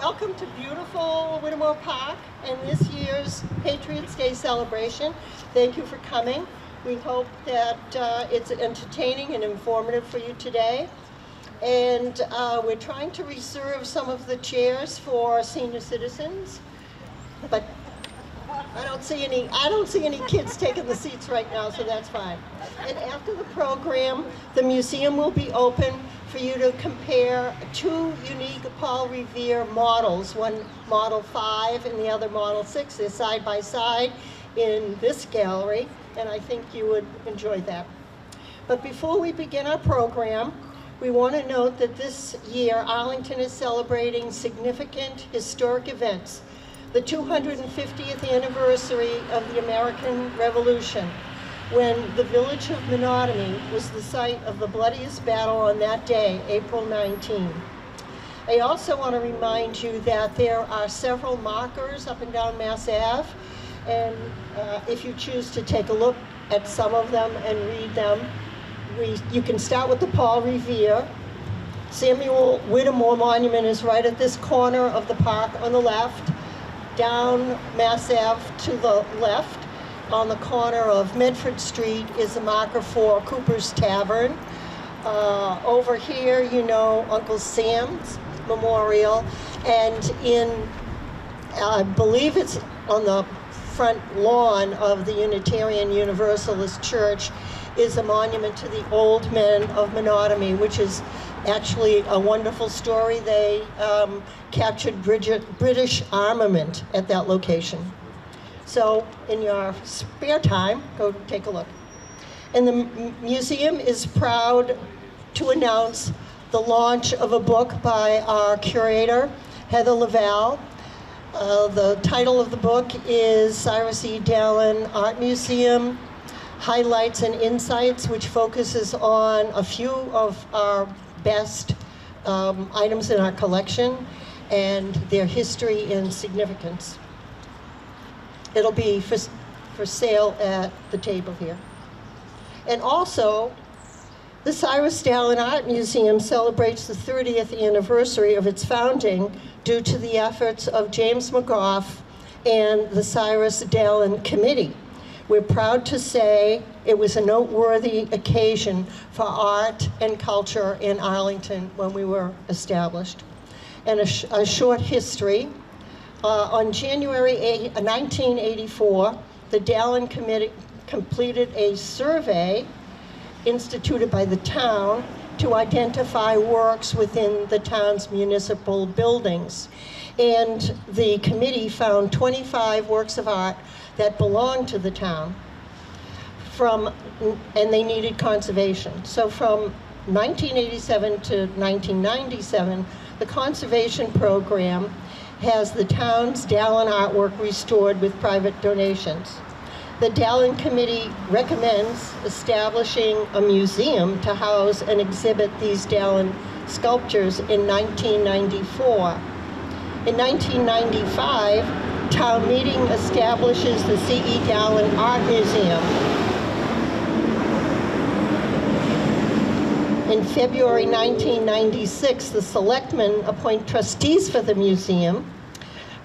Welcome to beautiful Whittemore Park and this year's Patriots Day celebration. Thank you for coming. We hope that it's entertaining and informative for you today. And we're trying to reserve some of the chairs for senior citizens, but I don't see any kids taking the seats right now, so that's fine. And after the program, the museum will be open for you to compare two unique Paul Revere models, one Model 5 and the other Model 6. They're side by side in this gallery, and I think you would enjoy that. But before we begin our program, we want to note that this year Arlington is celebrating significant historic events. The 250th anniversary of the American Revolution, when the village of Menotomy was the site of the bloodiest battle on that day, April 19. I also want to remind you that there are several markers up and down Mass Ave, and if you choose to take a look at some of them and read them, you can start with the Paul Revere. Samuel Whittemore Monument is right at this corner of the park on the left. Down Mass Ave to the left, on the corner of Medford Street, is a marker for Cooper's Tavern. Over here, you know, Uncle Sam's Memorial, and I believe it's on the front lawn of the Unitarian Universalist Church, is a monument to the old men of Menotomy, which is actually a wonderful story. They captured British armament at that location. So in your spare time, go take a look. And the museum is proud to announce the launch of a book by our curator, Heather Laval. The title of the book is Cyrus Dallin Art Museum, Highlights and Insights, which focuses on a few of our best items in our collection and their history and significance. It'll be for sale at the table here. And also, the Cyrus Dallin Art Museum celebrates the 30th anniversary of its founding due to the efforts of James McGough and the Cyrus Dallin Committee. We're proud to say it was a noteworthy occasion for art and culture in Arlington when we were established. And a short history. On January 1984, the Dallin Committee completed a survey instituted by the town to identify works within the town's municipal buildings. And the committee found 25 works of art that belonged to the town, and they needed conservation. So from 1987 to 1997, the conservation program has the town's Dallin artwork restored with private donations. The Dallin Committee recommends establishing a museum to house and exhibit these Dallin sculptures in 1994. In 1995, town meeting establishes the C.E. Dallin Art Museum. In February 1996, the selectmen appoint trustees for the museum,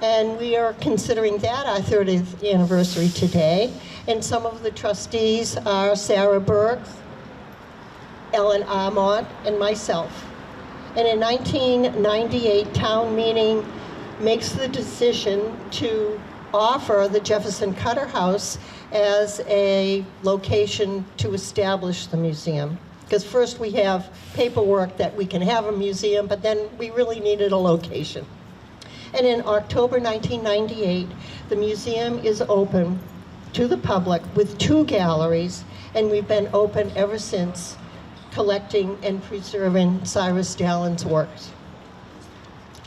and we are considering that our 30th anniversary today. And some of the trustees are Sarah Burks, Ellen Armont, and myself. And in 1998, town meeting makes the decision to offer the Jefferson Cutter House as a location to establish the museum. Because first we have paperwork that we can have a museum, but then we really needed a location. And in October 1998, the museum is open to the public with 2 galleries, and we've been open ever since, collecting and preserving Cyrus Dallin's works.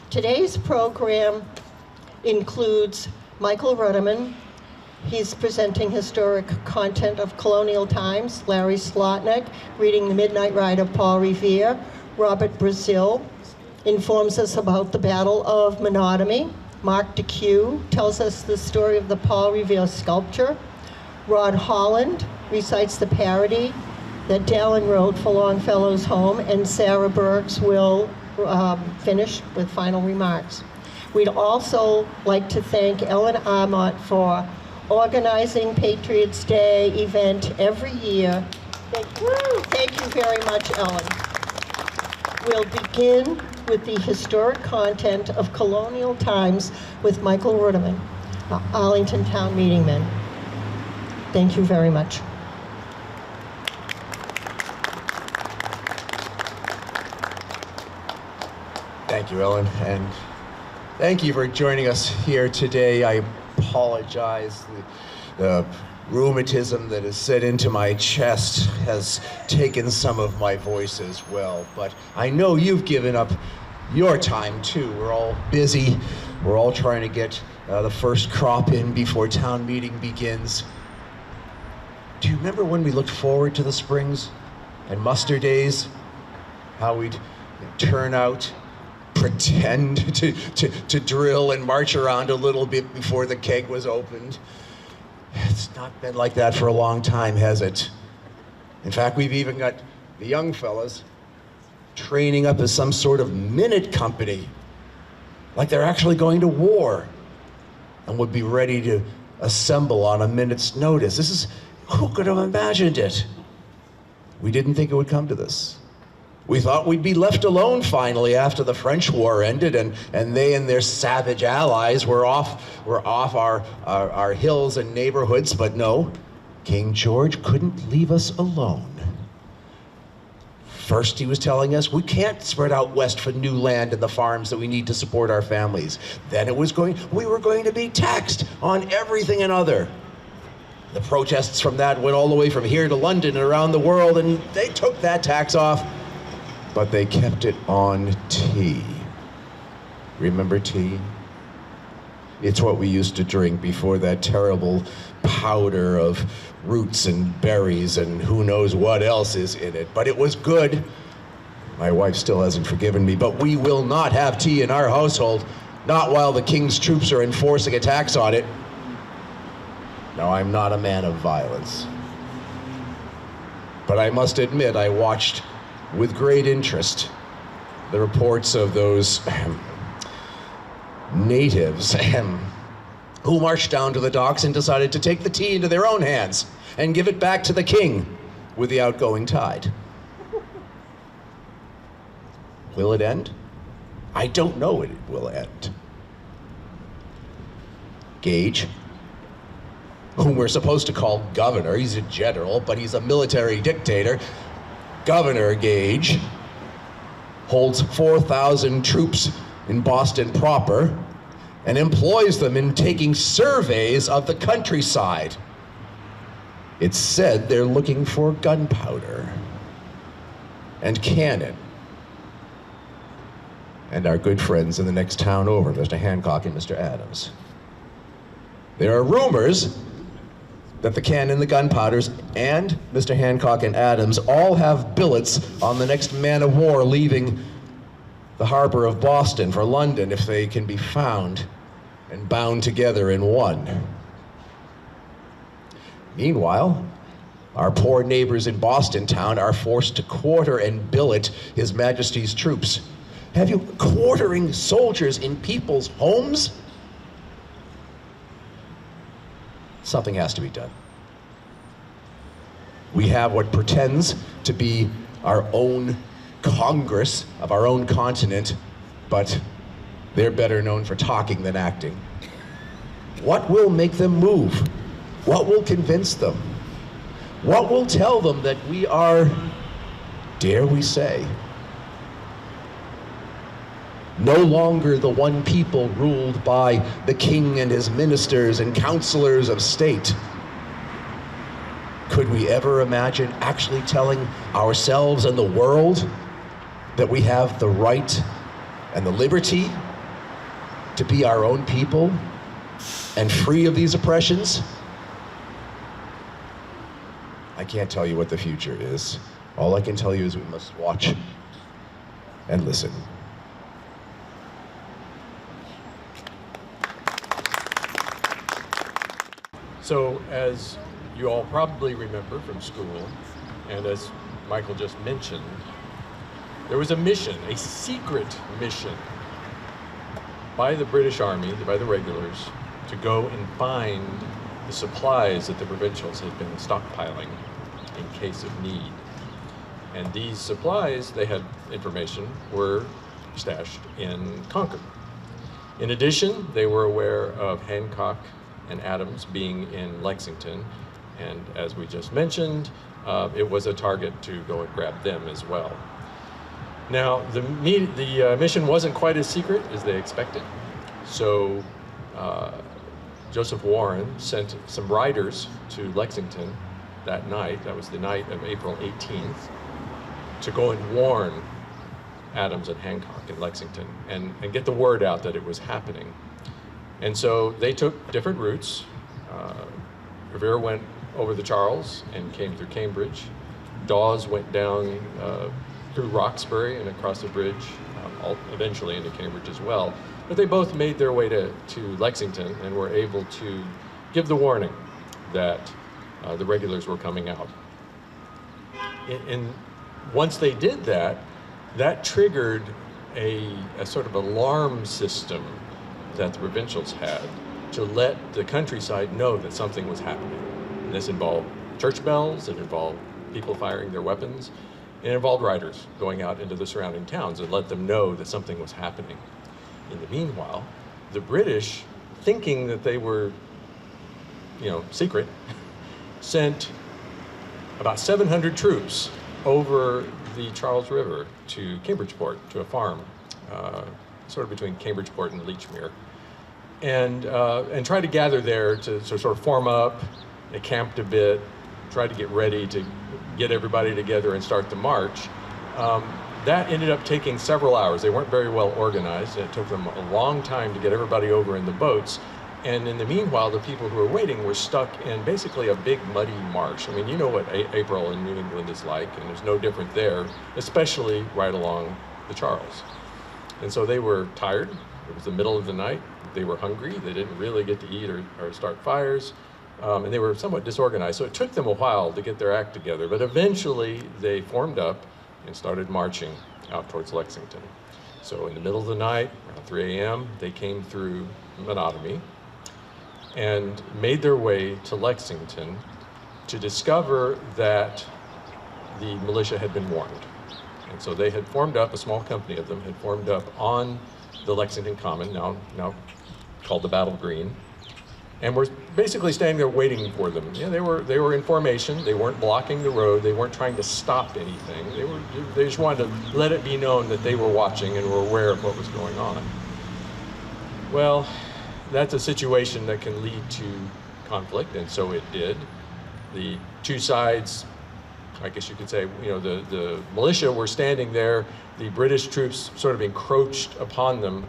Today's program includes Michael Ruderman. He's presenting historic content of colonial times. Larry Slotnick, reading The Midnight Ride of Paul Revere. Robert Brazil informs us about the Battle of Menotomy. Mark DeCue tells us the story of the Paul Revere sculpture. Rod Holland recites the parody that Dallin wrote for Longfellow's Home, and Sarah Burks will finish with final remarks. We'd also like to thank Ellen Armont for organizing Patriots Day event every year. Thank you very much, Ellen. We'll begin with the historic content of colonial times with Michael Ruderman, Arlington Town Meeting Man. Thank you very much. Thank you, Ellen, and thank you for joining us here today. I apologize. The rheumatism that has set into my chest has taken some of my voice as well, but I know you've given up your time too. We're all busy. We're all trying to get the first crop in before town meeting begins. Do you remember when we looked forward to the springs and muster days? How we'd turn out, pretend to drill and march around a little bit before the keg was opened. It's not been like that for a long time, has it? In fact, we've even got the young fellas training up as some sort of minute company, like they're actually going to war and would be ready to assemble on a minute's notice. Who could have imagined it? We didn't think it would come to this. We thought we'd be left alone finally after the French War ended and they and their savage allies were off our hills and neighborhoods, but no, King George couldn't leave us alone. First he was telling us we can't spread out west for new land and the farms that we need to support our families. Then we were going to be taxed on everything and other. The protests from that went all the way from here to London and around the world, and they took that tax off. But they kept it on tea. Remember tea? It's what we used to drink before that terrible powder of roots and berries and who knows what else is in it. But it was good. My wife still hasn't forgiven me, but we will not have tea in our household, not while the king's troops are enforcing a tax on it. No, I'm not a man of violence. But I must admit, I watched with great interest the reports of those natives who marched down to the docks and decided to take the tea into their own hands and give it back to the king with the outgoing tide. Will it end? I don't know it will end. Gage, whom we're supposed to call governor, he's a general, but he's a military dictator. Governor Gage holds 4,000 troops in Boston proper and employs them in taking surveys of the countryside. It's said they're looking for gunpowder and cannon. And our good friends in the next town over, Mr. Hancock and Mr. Adams. There are rumors that the cannon, the gunpowders, and Mr. Hancock and Adams all have billets on the next man of war leaving the harbor of Boston for London if they can be found and bound together in one. Meanwhile, our poor neighbors in Boston town are forced to quarter and billet His Majesty's troops. Have you quartering soldiers in people's homes? Something has to be done. We have what pretends to be our own Congress of our own continent, but they're better known for talking than acting. What will make them move? What will convince them? What will tell them that we are, dare we say, no longer the one people ruled by the king and his ministers and counselors of state? Could we ever imagine actually telling ourselves and the world that we have the right and the liberty to be our own people and free of these oppressions? I can't tell you what the future is. All I can tell you is we must watch and listen. So, as you all probably remember from school, and as Michael just mentioned, there was a mission, a secret mission, by the British Army, by the regulars, to go and find the supplies that the provincials had been stockpiling in case of need. And these supplies, they had information, were stashed in Concord. In addition, they were aware of Hancock and Adams being in Lexington, and as we just mentioned, it was a target to go and grab them as well. Now, the mission wasn't quite as secret as they expected, so Joseph Warren sent some riders to Lexington that night, that was the night of April 18th, to go and warn Adams and Hancock in Lexington and get the word out that it was happening. And so they took different routes. Revere went over the Charles and came through Cambridge. Dawes went down through Roxbury and across the bridge, eventually into Cambridge as well. But they both made their way to Lexington and were able to give the warning that the regulars were coming out. And once they did that, that triggered a sort of alarm system that the provincials had to let the countryside know that something was happening. And this involved church bells, it involved people firing their weapons, and it involved riders going out into the surrounding towns and let them know that something was happening. In the meanwhile, the British, thinking that they were, secret, sent about 700 troops over the Charles River to Cambridgeport, to a farm, sort of between Cambridgeport and Lechmere, and tried to gather there to sort of form up. They camped a bit, tried to get ready to get everybody together and start the march. That ended up taking several hours. They weren't very well organized, and it took them a long time to get everybody over in the boats. And in the meanwhile, the people who were waiting were stuck in basically a big muddy marsh. I mean, you know what April in New England is like, and there's no different there, especially right along the Charles. And so they were tired. It was the middle of the night. They were hungry. They didn't really get to eat or start fires. And they were somewhat disorganized. So it took them a while to get their act together. But eventually, they formed up and started marching out towards Lexington. So in the middle of the night, around 3 a.m., they came through Menotomy and made their way to Lexington to discover that the militia had been warned. And so they had formed up, a small company of them had formed up on the Lexington Common, now called the Battle Green, and were basically standing there waiting for them. Yeah, they were in formation. They weren't blocking the road. They weren't trying to stop anything. They just wanted to let it be known that they were watching and were aware of what was going on. Well, that's a situation that can lead to conflict, and so it did. The two sides, I guess you could say, the militia were standing there. The British troops sort of encroached upon them,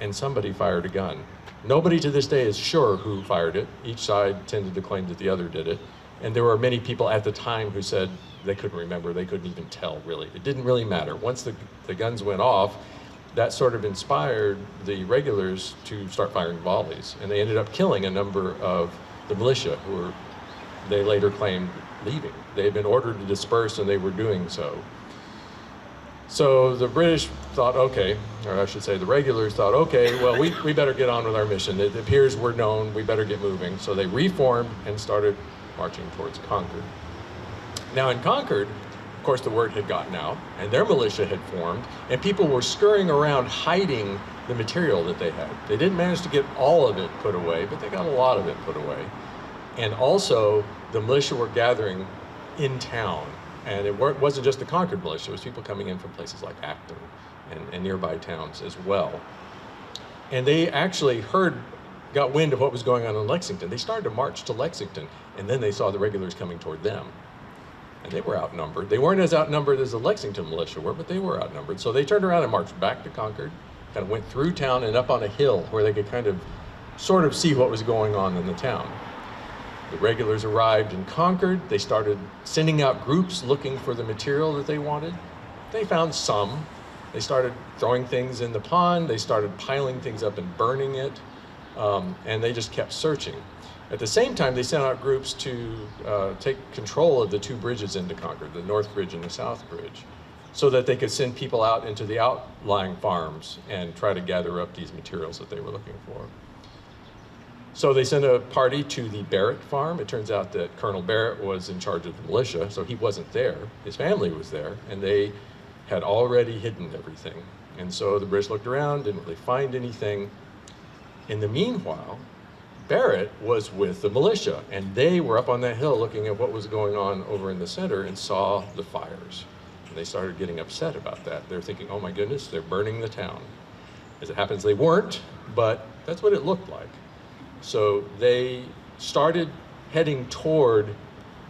and somebody fired a gun. Nobody to this day is sure who fired it. Each side tended to claim that the other did it. And there were many people at the time who said they couldn't remember, they couldn't even tell, really. It didn't really matter. Once the guns went off, that sort of inspired the regulars to start firing volleys. And they ended up killing a number of the militia who were, they later claimed, leaving. They had been ordered to disperse and they were doing so. So the British thought, okay, or I should say the regulars thought, okay, well, we better get on with our mission. It appears we're known, we better get moving. So they reformed and started marching towards Concord. Now in Concord, of course, the word had gotten out and their militia had formed and people were scurrying around hiding the material that they had. They didn't manage to get all of it put away, but they got a lot of it put away. And also the militia were gathering in town. And it wasn't just the Concord militia, it was people coming in from places like Acton and nearby towns as well. And they actually got wind of what was going on in Lexington. They started to march to Lexington, and then they saw the regulars coming toward them. And they were outnumbered. They weren't as outnumbered as the Lexington militia were, but they were outnumbered. So they turned around and marched back to Concord, kind of went through town and up on a hill where they could kind of sort of see what was going on in the town. The regulars arrived in Concord. They started sending out groups looking for the material that they wanted. They found some. They started throwing things in the pond. They started piling things up and burning it. And they just kept searching. At the same time, they sent out groups to take control of the two bridges into Concord, the North Bridge and the South Bridge. so that they could send people out into the outlying farms and try to gather up these materials that they were looking for. So they sent a party to the Barrett farm. It turns out that Colonel Barrett was in charge of the militia, so he wasn't there. His family was there, and they had already hidden everything. And so the British looked around, didn't really find anything. In the meanwhile, Barrett was with the militia, and they were up on that hill looking at what was going on over in the center and saw the fires. And they started getting upset about that. They're thinking, oh my goodness, they're burning the town. As it happens, they weren't, but that's what it looked like. So they started heading toward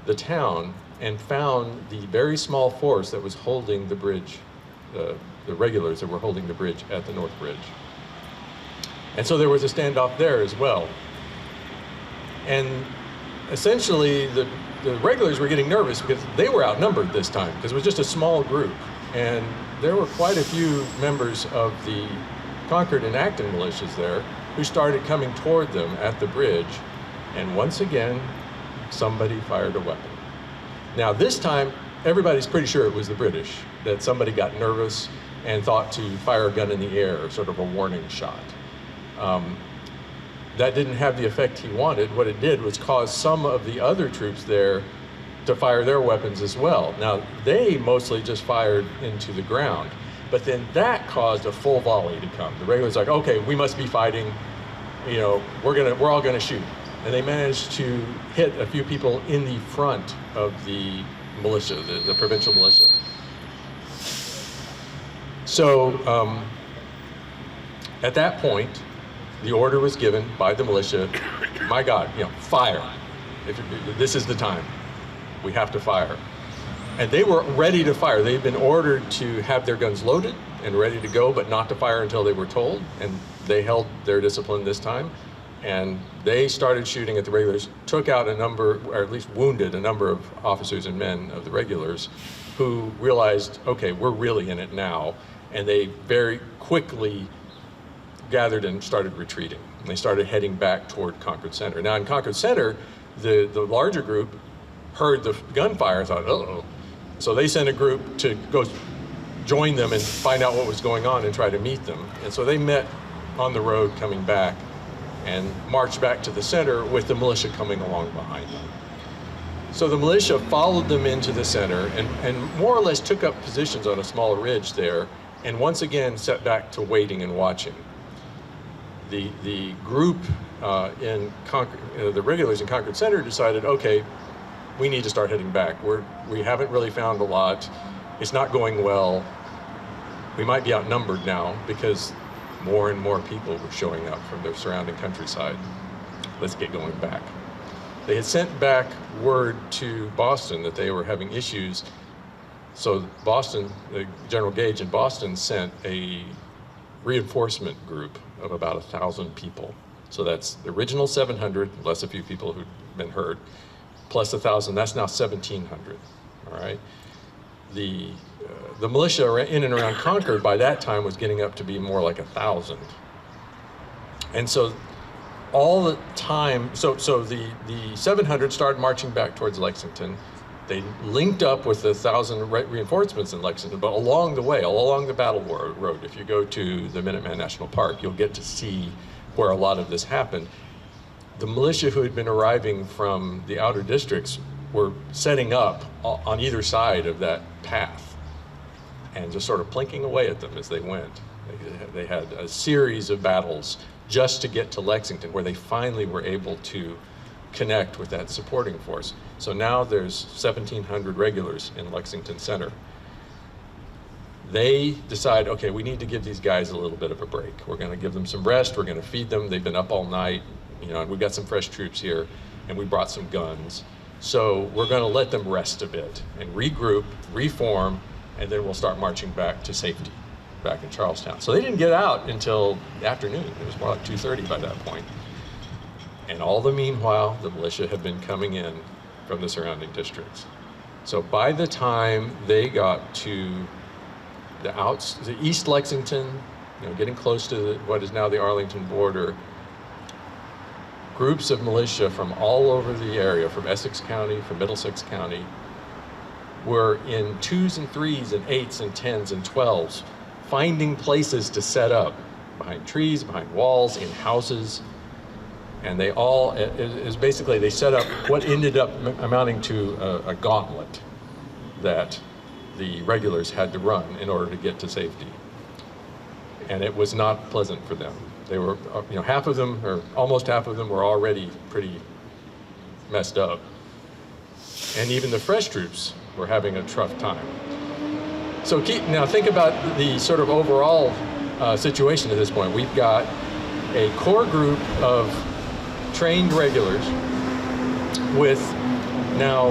the town and found the very small force that was holding the bridge, the regulars that were holding the bridge at the North Bridge. And so there was a standoff there as well. And essentially the regulars were getting nervous because they were outnumbered this time, because it was just a small group. And there were quite a few members of the Concord and Acton militias there who started coming toward them at the bridge. And once again, somebody fired a weapon. Now this time, everybody's pretty sure it was the British, that somebody got nervous and thought to fire a gun in the air, sort of a warning shot. That didn't have the effect he wanted. What it did was cause some of the other troops there to fire their weapons as well. Now, they mostly just fired into the ground, but then that caused a full volley to come. The regulars like, okay, we must be fighting, you know, we're all gonna shoot. And they managed to hit a few people in the front of the militia, the provincial militia. So at that point, the order was given by the militia, my God, you know, fire. This is the time. We have to fire. And they were ready to fire. They'd been ordered to have their guns loaded and ready to go, but not to fire until they were told. And they held their discipline this time. And they started shooting at the regulars, took out a number, or at least wounded a number of officers and men of the regulars who realized, okay, we're really in it now. And they very quickly gathered and started retreating. And they started heading back toward Concord Center. Now in Concord Center, the larger group heard the gunfire and thought, uh-oh. So they sent a group to go join them and find out what was going on and try to meet them. And so they met on the road coming back and marched back to the center with the militia coming along behind them. So the militia followed them into the center and more or less took up positions on a small ridge there, and once again set back to waiting and watching. The group in Concord, the regulars in Concord Center decided, okay, we need to start heading back. We haven't really found a lot. It's not going well. We might be outnumbered now because more and more people were showing up from the surrounding countryside. Let's get going back. They had sent back word to Boston that they were having issues. So Boston, General Gage in Boston sent a reinforcement group of about 1,000 people. So that's the original 700, less a few people who'd been hurt, plus 1,000, that's now 1,700, all right? The militia in and around Concord by that time was getting up to be more like 1,000. And so all the time, so the 700 started marching back towards Lexington. They linked up with the 1,000 reinforcements in Lexington, but along the way, all along the Battle Road, if you go to the Minuteman National Park, you'll get to see where a lot of this happened. The militia who had been arriving from the outer districts were setting up on either side of that path and just sort of plinking away at them as they went. They had a series of battles just to get to Lexington, where they finally were able to connect with that supporting force. So now there's 1,700 regulars in Lexington Center. They decide, okay, we need to give these guys a little bit of a break. We're gonna give them some rest, we're gonna feed them. They've been up all night, you know, and we've got some fresh troops here, and we brought some guns. So we're gonna let them rest a bit and regroup, reform, and then we'll start marching back to safety, back in Charlestown. So they didn't get out until the afternoon. It was more like 2:30 by that point. And all the meanwhile, the militia had been coming in from the surrounding districts. So by the time they got to the East Lexington, you know, getting close to what is now the Arlington border, groups of militia from all over the area, from Essex County, from Middlesex County, were in 2s and 3s and 8s and 10s and 12s, finding places to set up behind trees, behind walls, in houses. And they all, it is basically, they set up what ended up amounting to a gauntlet that the regulars had to run in order to get to safety. And it was not pleasant for them. They were, you know, half of them, or almost half of them, were already pretty messed up. And even the fresh troops were having a tough time. So now think about the sort of overall situation at this point. We've got a core group of trained regulars with now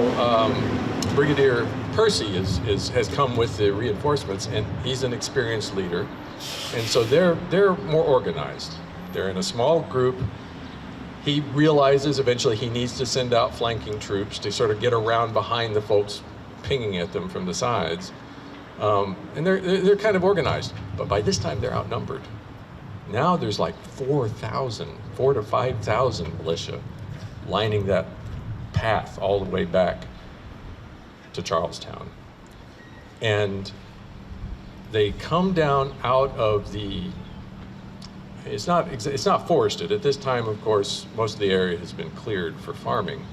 Brigadier Percy has come with the reinforcements, and he's an experienced leader. And so they're more organized. They're in a small group. He realizes eventually he needs to send out flanking troops to sort of get around behind the folks pinging at them from the sides. And they're kind of organized, but by this time they're outnumbered. Now there's like 4,000 to 5,000 militia lining that path all the way back to Charlestown. And they come down out of the, it's not forested. At this time, of course, most of the area has been cleared for farming,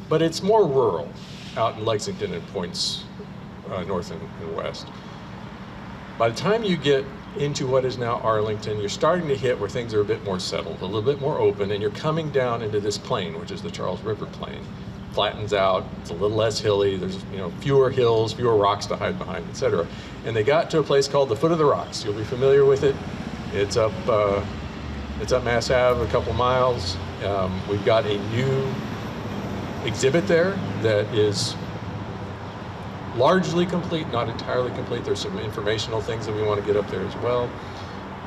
but it's more rural out in Lexington and points north and west. By the time you get into what is now Arlington, you're starting to hit where things are a bit more settled, a little bit more open, and you're coming down into this plain, which is the Charles River Plain. Flattens out, it's a little less hilly, there's fewer hills, fewer rocks to hide behind, etc. And they got to a place called the Foot of the Rocks. You'll be familiar with it. It's up Mass Ave a couple miles. We've got a new exhibit there that is largely complete, not entirely complete. There's some informational things that we want to get up there as well.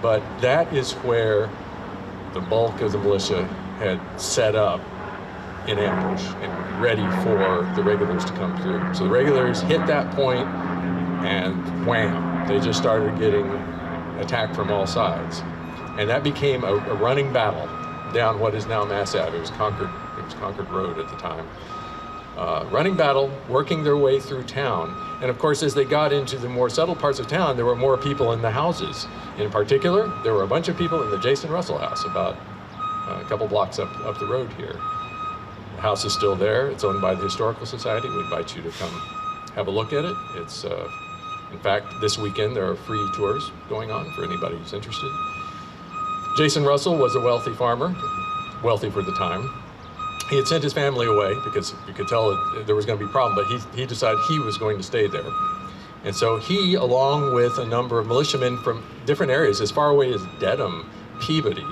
But that is where the bulk of the militia had set up in ambush and ready for the regulars to come through. So the regulars hit that point and wham, they just started getting attacked from all sides. And that became a running battle down what is now Mass Ave. It was Concord Road at the time. Running battle, working their way through town. And of course, as they got into the more settled parts of town, there were more people in the houses. In particular, there were a bunch of people in the Jason Russell house about a couple blocks up the road here. The house is still there. It's owned by the Historical Society. We invite you to come have a look at it. It's, in fact, this weekend there are free tours going on for anybody who's interested. Jason Russell was a wealthy farmer, wealthy for the time. He had sent his family away because you could tell that there was going to be a problem, but he decided he was going to stay there. And so he, along with a number of militiamen from different areas, as far away as Dedham, Peabody,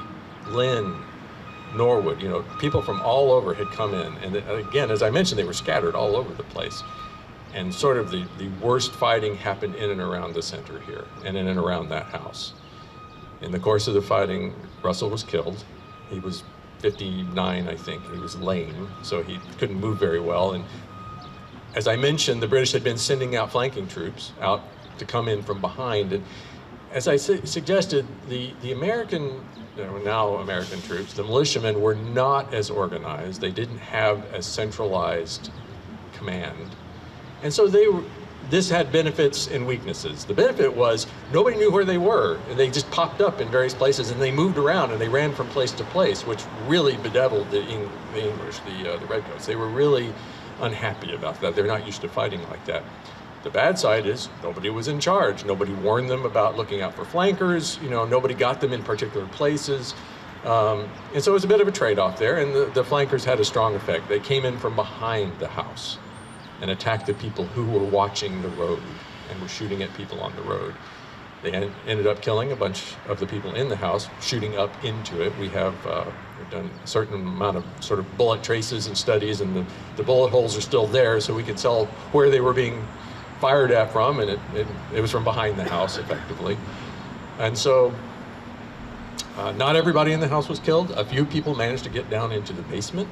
Lynn, Norwood, people from all over had come in. And again, as I mentioned, they were scattered all over the place. And sort of the worst fighting happened in and around the center here, and in and around that house. In the course of the fighting, Russell was killed. He was 59, I think. He was lame, so he couldn't move very well. And as I mentioned, the British had been sending out flanking troops out to come in from behind. And as I suggested, the American, now American troops, the militiamen were not as organized. They didn't have a centralized command. And so this had benefits and weaknesses. The benefit was nobody knew where they were, and they just popped up in various places, and they moved around, and they ran from place to place, which really bedeviled the English, the Redcoats. They were really unhappy about that. They're not used to fighting like that. The bad side is nobody was in charge. Nobody warned them about looking out for flankers. Nobody got them in particular places. And so it was a bit of a trade-off there, and the flankers had a strong effect. They came in from behind the house and attacked the people who were watching the road and were shooting at people on the road. They ended up killing a bunch of the people in the house, shooting up into it. We've done a certain amount of sort of bullet traces and studies, and the bullet holes are still there, so we could tell where they were being fired at from, and it was from behind the house, effectively. And so not everybody in the house was killed. A few people managed to get down into the basement,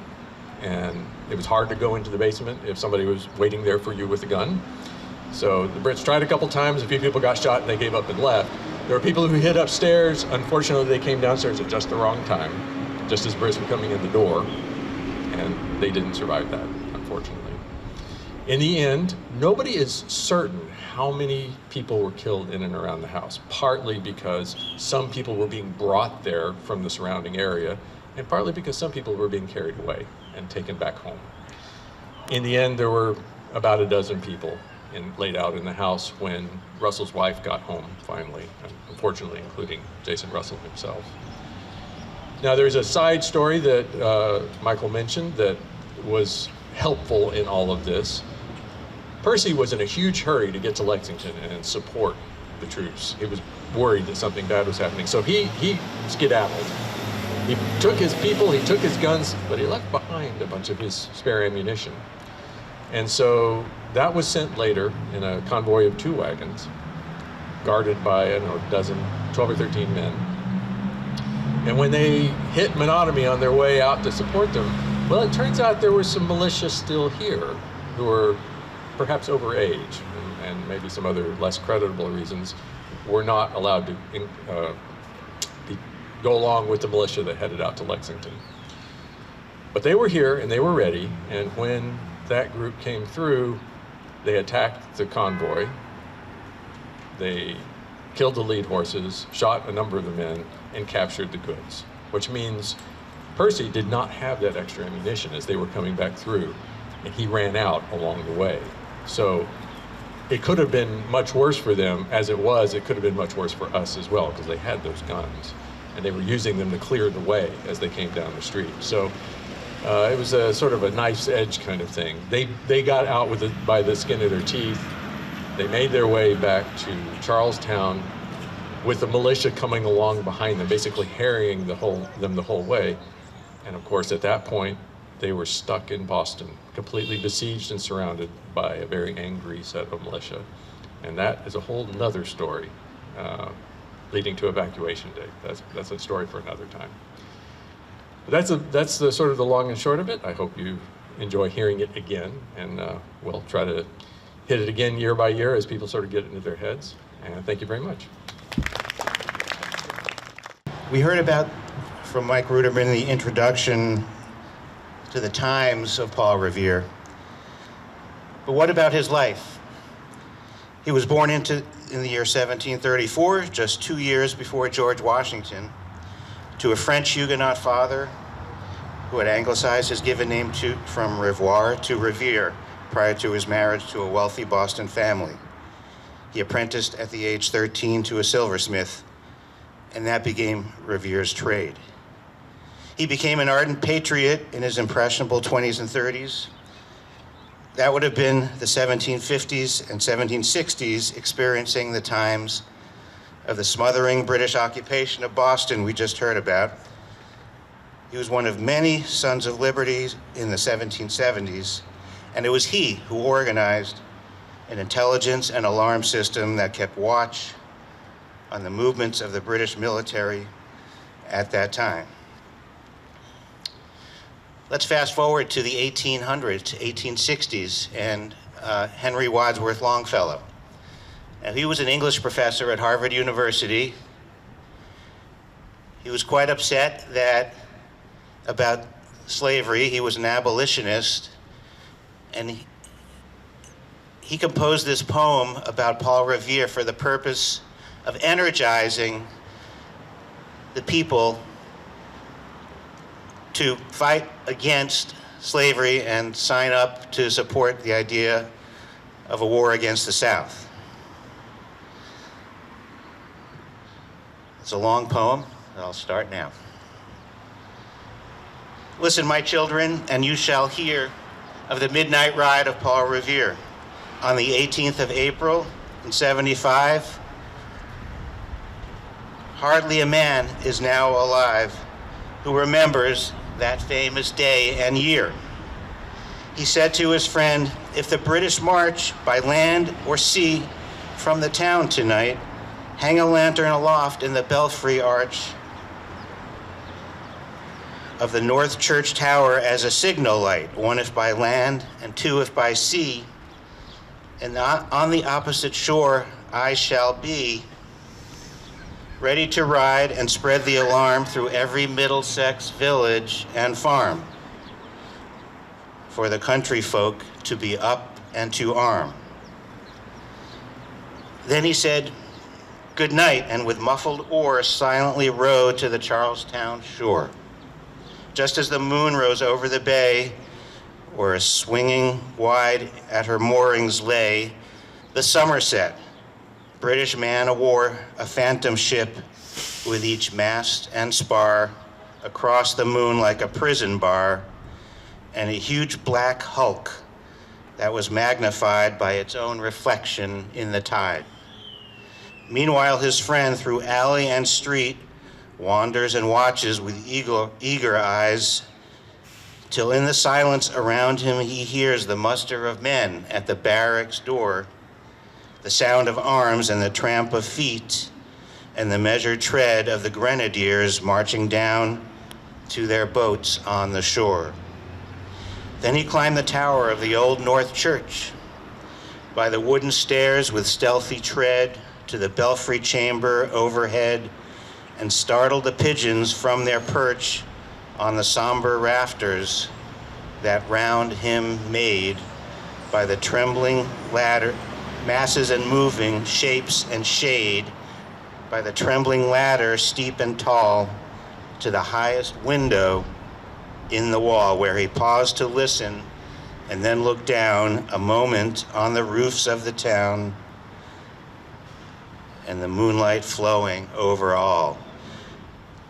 and it was hard to go into the basement if somebody was waiting there for you with a gun. So the Brits tried a couple times, a few people got shot, and they gave up and left. There were people who hid upstairs. Unfortunately, they came downstairs at just the wrong time, just as Brits were coming in the door, and they didn't survive that, unfortunately. In the end, nobody is certain how many people were killed in and around the house, partly because some people were being brought there from the surrounding area, and partly because some people were being carried away and taken back home. In the end, there were about a dozen people laid out in the house when Russell's wife got home finally, unfortunately including Jason Russell himself. Now there's a side story that Michael mentioned that was helpful in all of this. Percy was in a huge hurry to get to Lexington and support the troops. He was worried that something bad was happening, so he skedaddled. He took his people, he took his guns, but he left behind a bunch of his spare ammunition. And so that was sent later in a convoy of 2 wagons, guarded by, I don't know, a dozen, 12 or 13 men. And when they hit Menotomy on their way out to support them, well, it turns out there were some militia still here who were perhaps over age, and maybe some other less creditable reasons, were not allowed to go along with the militia that headed out to Lexington. But they were here and they were ready, and when that group came through, they attacked the convoy. They killed the lead horses, shot a number of the men, and captured the goods, which means Percy did not have that extra ammunition as they were coming back through, and he ran out along the way. So it could have been much worse for them. As it was, it could have been much worse for us as well, because they had those guns, and they were using them to clear the way as they came down the street. So it was a sort of a knife's edge kind of thing. They got out with it by the skin of their teeth. They made their way back to Charlestown with the militia coming along behind them, basically harrying them the whole way. And of course, at that point, they were stuck in Boston, completely besieged and surrounded by a very angry set of militia. And that is a whole nother story, leading to Evacuation Day. That's a story for another time. But that's the sort of the long and short of it. I hope you enjoy hearing it again, and we'll try to hit it again year by year as people sort of get it into their heads. And thank you very much. We heard about, from Mike Ruderman, the introduction to the times of Paul Revere. But what about his life? He was born in the year 1734, just 2 years before George Washington, to a French Huguenot father who had anglicized his given name from Revoir to Revere prior to his marriage to a wealthy Boston family. He apprenticed at the age 13 to a silversmith, and that became Revere's trade. He became an ardent patriot in his impressionable 20s and 30s. That would have been the 1750s and 1760s, experiencing the times of the smothering British occupation of Boston we just heard about. He was one of many Sons of Liberty in the 1770s, and it was he who organized an intelligence and alarm system that kept watch on the movements of the British military at that time. Let's fast forward to the 1800s, 1860s, and Henry Wadsworth Longfellow. Now, he was an English professor at Harvard University. He was quite upset about slavery. He was an abolitionist, and he composed this poem about Paul Revere for the purpose of energizing the people to fight against slavery and sign up to support the idea of a war against the South. It's a long poem. I'll start now. Listen, my children, and you shall hear of the midnight ride of Paul Revere. On the 18th of April in 75, hardly a man is now alive who remembers that famous day and year. He said to his friend, "If the British march by land or sea from the town tonight, hang a lantern aloft in the belfry arch of the North Church Tower as a signal light, one if by land and two if by sea, and on the opposite shore I shall be, ready to ride and spread the alarm through every Middlesex village and farm, for the country folk to be up and to arm. Then he said, "Good night," and with muffled oar silently rowed to the Charlestown shore. Just as the moon rose over the bay, where a swinging wide at her moorings lay, the Somerset, British man o' war, a phantom ship, with each mast and spar across the moon like a prison bar, and a huge black hulk that was magnified by its own reflection in the tide. Meanwhile, his friend through alley and street wanders and watches with eager eyes, till in the silence around him he hears the muster of men at the barracks door, the sound of arms and the tramp of feet, and the measured tread of the grenadiers marching down to their boats on the shore. Then he climbed the tower of the old North Church, by the wooden stairs with stealthy tread, to the belfry chamber overhead, and startled the pigeons from their perch on the somber rafters that round him made by the trembling ladder, masses and moving shapes and shade, by the trembling ladder steep and tall, to the highest window in the wall, where he paused to listen and then looked down a moment on the roofs of the town and the moonlight flowing over all.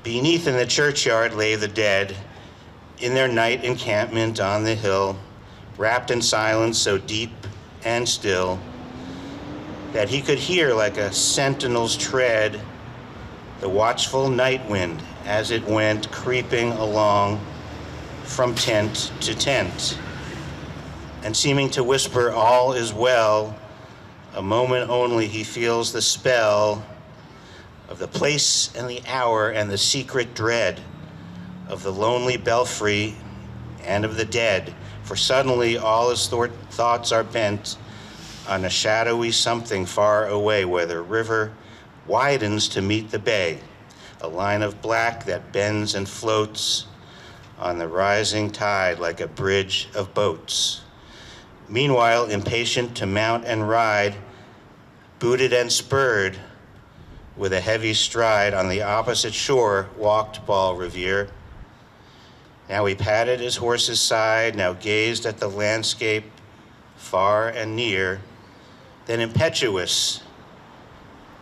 Beneath in the churchyard lay the dead, in their night encampment on the hill, wrapped in silence so deep and still that he could hear like a sentinel's tread the watchful night wind as it went creeping along from tent to tent, and seeming to whisper all is well. A moment only he feels the spell of the place and the hour and the secret dread of the lonely belfry and of the dead, for suddenly all his thoughts are bent on a shadowy something far away, where the river widens to meet the bay, a line of black that bends and floats on the rising tide like a bridge of boats. Meanwhile, impatient to mount and ride, booted and spurred, with a heavy stride on the opposite shore walked Paul Revere. Now he patted his horse's side, now gazed at the landscape far and near, then impetuous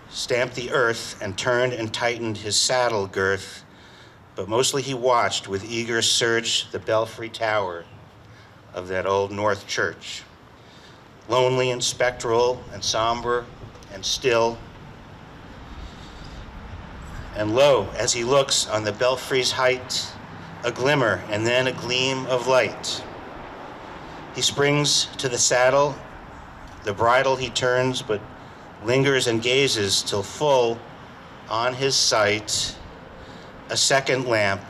stamped the earth and turned and tightened his saddle girth, but mostly he watched with eager search the belfry tower of that old North Church, lonely and spectral and somber and still. And lo, as he looks on the belfry's height, a glimmer and then a gleam of light. He springs to the saddle, the bridle he turns, but lingers and gazes till full on his sight a second lamp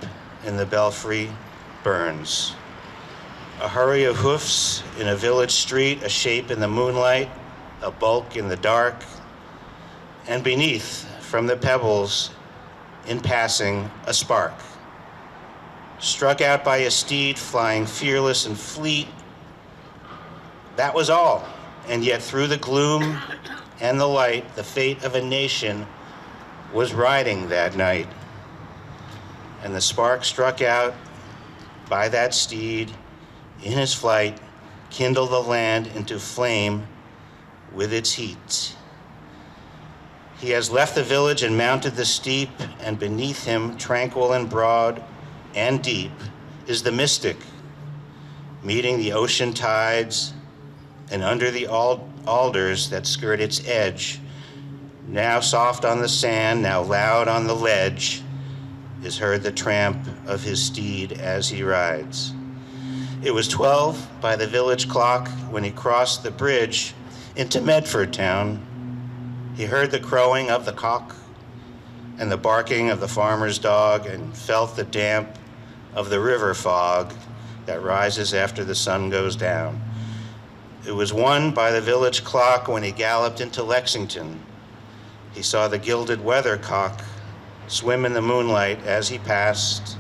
in the belfry burns. A hurry of hoofs in a village street, a shape in the moonlight, a bulk in the dark, and beneath, from the pebbles, in passing, a spark. Struck out by a steed flying fearless and fleet, that was all. And yet through the gloom and the light, the fate of a nation was riding that night. And the spark struck out by that steed in his flight, kindled the land into flame with its heat. He has left the village and mounted the steep, and beneath him, tranquil and broad and deep, is the mystic, meeting the ocean tides, and under the alders that skirt its edge, now soft on the sand, now loud on the ledge, is heard the tramp of his steed as he rides. It was 12 by the village clock when he crossed the bridge into Medford town. He heard the crowing of the cock and the barking of the farmer's dog, and felt the damp of the river fog that rises after the sun goes down. It was 1 by the village clock when he galloped into Lexington. He saw the gilded weathercock swim in the moonlight as he passed,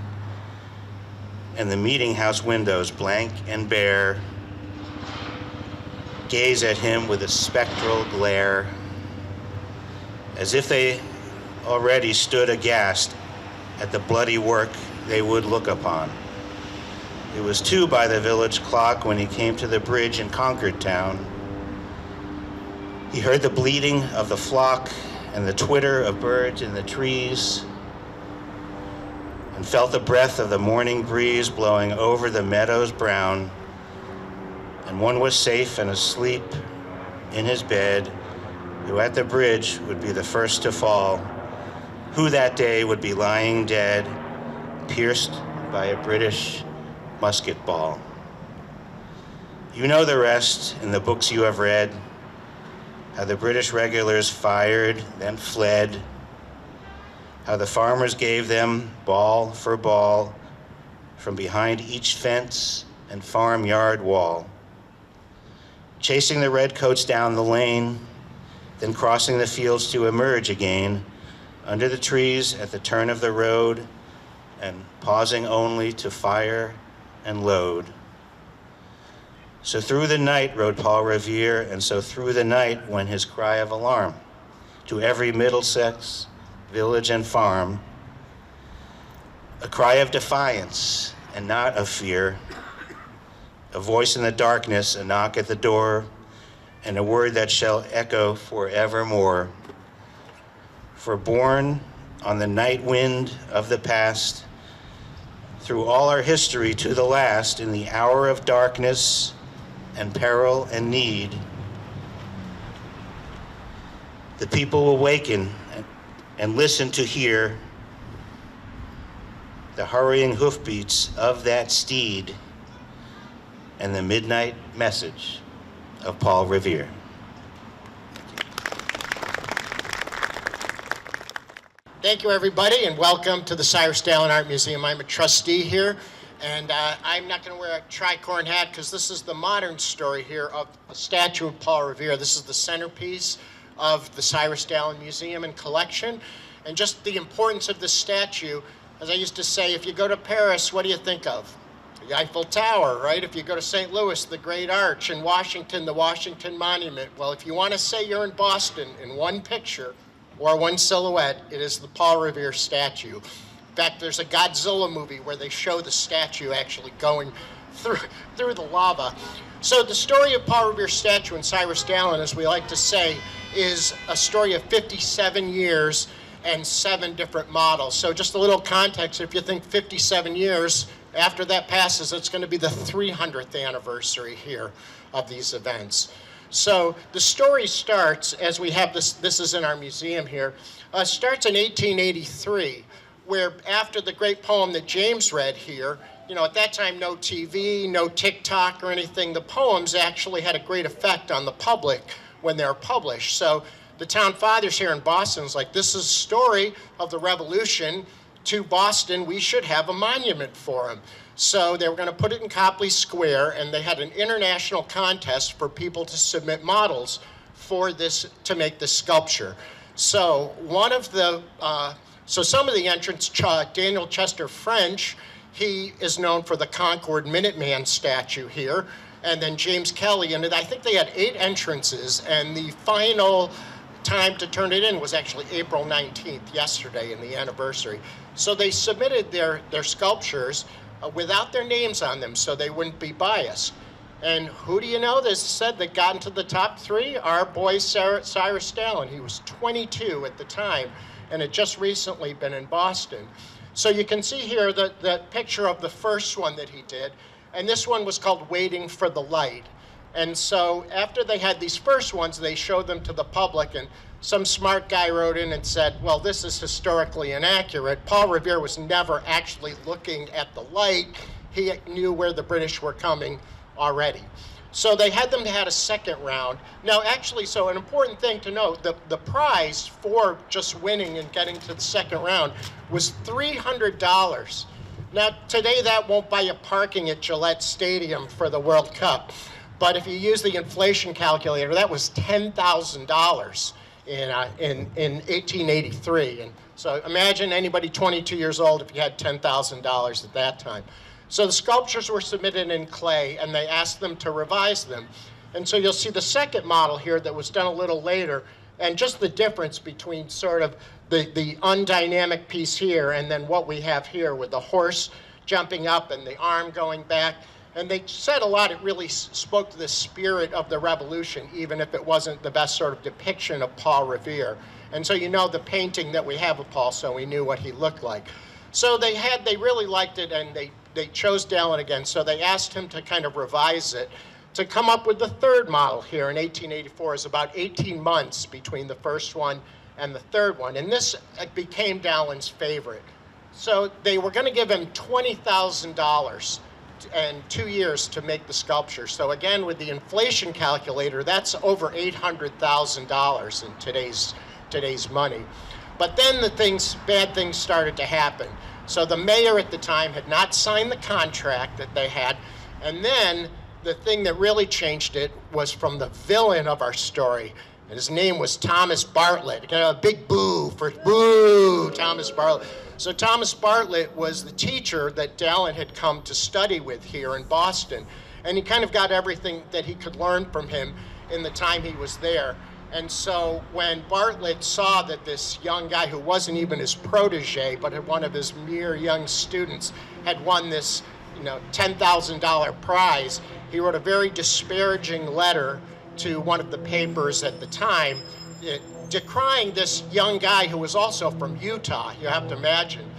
and the meeting house windows blank and bare, gaze at him with a spectral glare, as if they already stood aghast at the bloody work they would look upon. It was 2 by the village clock when he came to the bridge in Concord town. He heard the bleating of the flock and the twitter of birds in the trees, and felt the breath of the morning breeze blowing over the meadows brown, and one was safe and asleep in his bed, who at the bridge would be the first to fall, who that day would be lying dead, pierced by a British musket ball. You know the rest in the books you have read, how the British regulars fired, then fled, how the farmers gave them ball for ball from behind each fence and farmyard wall, chasing the redcoats down the lane, then crossing the fields to emerge again under the trees at the turn of the road and pausing only to fire and load. So through the night rode Paul Revere, and so through the night went his cry of alarm to every Middlesex village and farm, a cry of defiance and not of fear, a voice in the darkness, a knock at the door, and a word that shall echo forevermore. For born on the night wind of the past, through all our history to the last, in the hour of darkness and peril and need, the people will waken and listen to hear the hurrying hoofbeats of that steed and the midnight message of Paul Revere. Thank you, everybody, and welcome to the Cyrus Dallin Art Museum. I'm a trustee here, and I'm not going to wear a tricorn hat because this is the modern story here of a statue of Paul Revere. This is the centerpiece of the Cyrus Dallin Museum and collection, and just the importance of this statue. As I used to say, if you go to Paris, what do you think of? The Eiffel Tower, right? If you go to St. Louis, the Great Arch. In Washington, the Washington Monument. Well, if you want to say you're in Boston in one picture or one silhouette, it is the Paul Revere statue. In fact, there's a Godzilla movie where they show the statue actually going through the lava. So the story of Paul Revere's statue and Cyrus Dallin, as we like to say, is a story of 57 years and 7 different models. So just a little context, if you think 57 years, after that passes, it's going to be the 300th anniversary here of these events. So the story starts, as we have this is in our museum here, starts in 1883, where after the great poem that James read here, you know, at that time, no TV, no TikTok or anything, the poems actually had a great effect on the public when they're published. So the town fathers here in Boston is like, this is a story of the revolution to Boston, we should have a monument for him. So they were going to put it in Copley Square, and they had an international contest for people to submit models for this, to make this sculpture. So one of the, so some of the entrants, Daniel Chester French, he is known for the Concord Minuteman statue here, and then James Kelly, and I think they had 8 entrances, and the final time to turn it in was actually April 19th, yesterday, in the anniversary. So they submitted their sculptures without their names on them, so they wouldn't be biased. And who do you know that said that got into the top 3? Our boy Cyrus Dallin. He was 22 at the time, and had just recently been in Boston. So you can see here the picture of the first one that he did, and this one was called Waiting for the Light. And so after they had these first ones, they showed them to the public, and some smart guy wrote in and said, well, this is historically inaccurate. Paul Revere was never actually looking at the light. He knew where the British were coming already. So they had them to have a second round. Now, actually, so an important thing to note, the prize for just winning and getting to the second round was $300. Now, today that won't buy you parking at Gillette Stadium for the World Cup. But if you use the inflation calculator, that was $10,000 in 1883. And so imagine anybody 22 years old if you had $10,000 at that time. So the sculptures were submitted in clay, and they asked them to revise them. And so you'll see the second model here that was done a little later, and just the difference between sort of the undynamic piece here and then what we have here with the horse jumping up and the arm going back. And they said a lot, it really spoke to the spirit of the revolution, even if it wasn't the best sort of depiction of Paul Revere. And so you know the painting that we have of Paul, so we knew what he looked like. So they really liked it, and they chose Dallin again. So they asked him to kind of revise it to come up with the third model here in 1884. Is about 18 months between the first one and the third one. And this became Dallin's favorite. So they were going to give him $20,000 and 2 years to make the sculpture. So again, with the inflation calculator, that's over $800,000 in today's money. But then bad things started to happen. So the mayor at the time had not signed the contract that they had, and then the thing that really changed it was from the villain of our story, and his name was Thomas Bartlett. A big boo for boo, Thomas Bartlett. So Thomas Bartlett was the teacher that Dallin had come to study with here in Boston, and he kind of got everything that he could learn from him in the time he was there. And so when Bartlett saw that this young guy who wasn't even his protege, but one of his mere young students, had won this, $10,000 prize, he wrote a very disparaging letter to one of the papers at the time, decrying this young guy who was also from Utah. You have to imagine,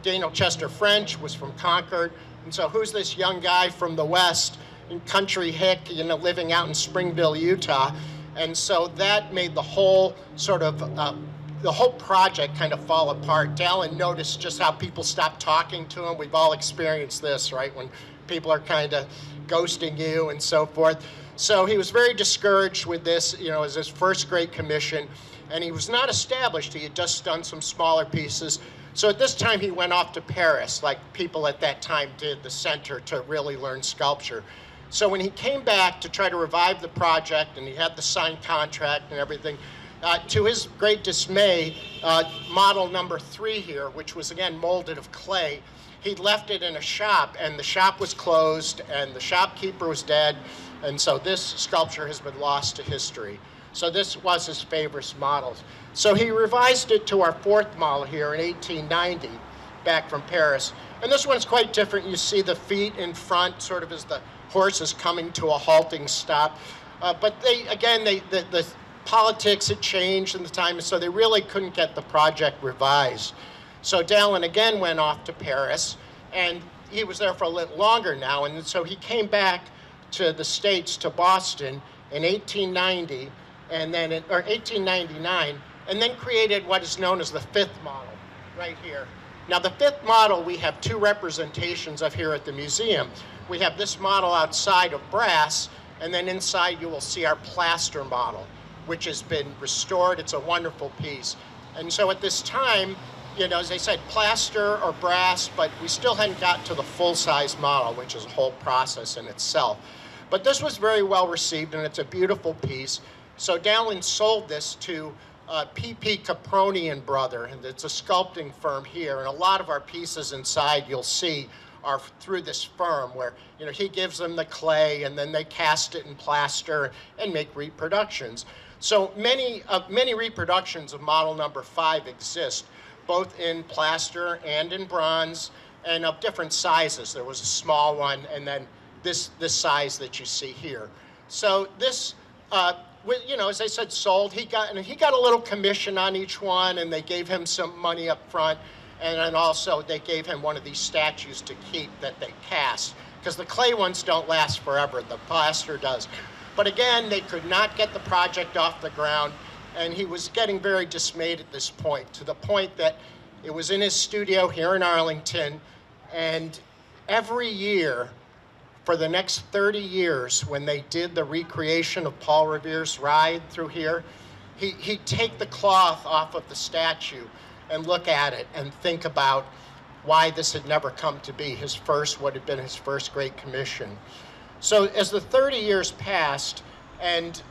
Daniel Chester French was from Concord, and so who's this young guy from the West, in country hick, living out in Springville, Utah? And so that made the whole the whole project kind of fall apart. Dallin noticed just how people stopped talking to him. We've all experienced this, right? When people are kind of ghosting you and so forth. So he was very discouraged with this, as his first great commission, and he was not established. He had just done some smaller pieces. So at this time he went off to Paris, like people at that time did, the center, to really learn sculpture. So when he came back to try to revive the project, and he had the signed contract and everything, to his great dismay, model number 3 here, which was again molded of clay, he left it in a shop, and the shop was closed, and the shopkeeper was dead, and so this sculpture has been lost to history. So this was his favorite model. So he revised it to our 4th model here in 1890, back from Paris. And this one's quite different. You see the feet in front, sort of as the horse is coming to a halting stop. But the politics had changed in the time, so they really couldn't get the project revised. So Dallin again went off to Paris, and he was there for a little longer now, and so he came back to the States, to Boston, in 1890, or 1899, and then created what is known as the 5th model, right here. Now the 5th model we have 2 representations of here at the museum. We have this model outside of brass, and then inside you will see our plaster model, which has been restored. It's a wonderful piece. And so at this time, as I said, plaster or brass, but we still hadn't got to the full-size model, which is a whole process in itself. But this was very well received, and it's a beautiful piece. So Dallin sold this to P.P. Caproni and Brother, and it's a sculpting firm here, and a lot of our pieces inside you'll see are through this firm where he gives them the clay, and then they cast it in plaster and make reproductions. So many reproductions of model number 5 exist, both in plaster and in bronze, and of different sizes. There was a small one, and then this size that you see here. So this, as I said, sold. He got a little commission on each one, and they gave him some money up front, and then also they gave him one of these statues to keep that they cast, because the clay ones don't last forever. The plaster does. But again, they could not get the project off the ground, and he was getting very dismayed at this point, to the point that it was in his studio here in Arlington, and every year for the next 30 years, when they did the recreation of Paul Revere's ride through here, he'd take the cloth off of the statue and look at it and think about why this had never come to be what had been his first great commission. So as the 30 years passed, and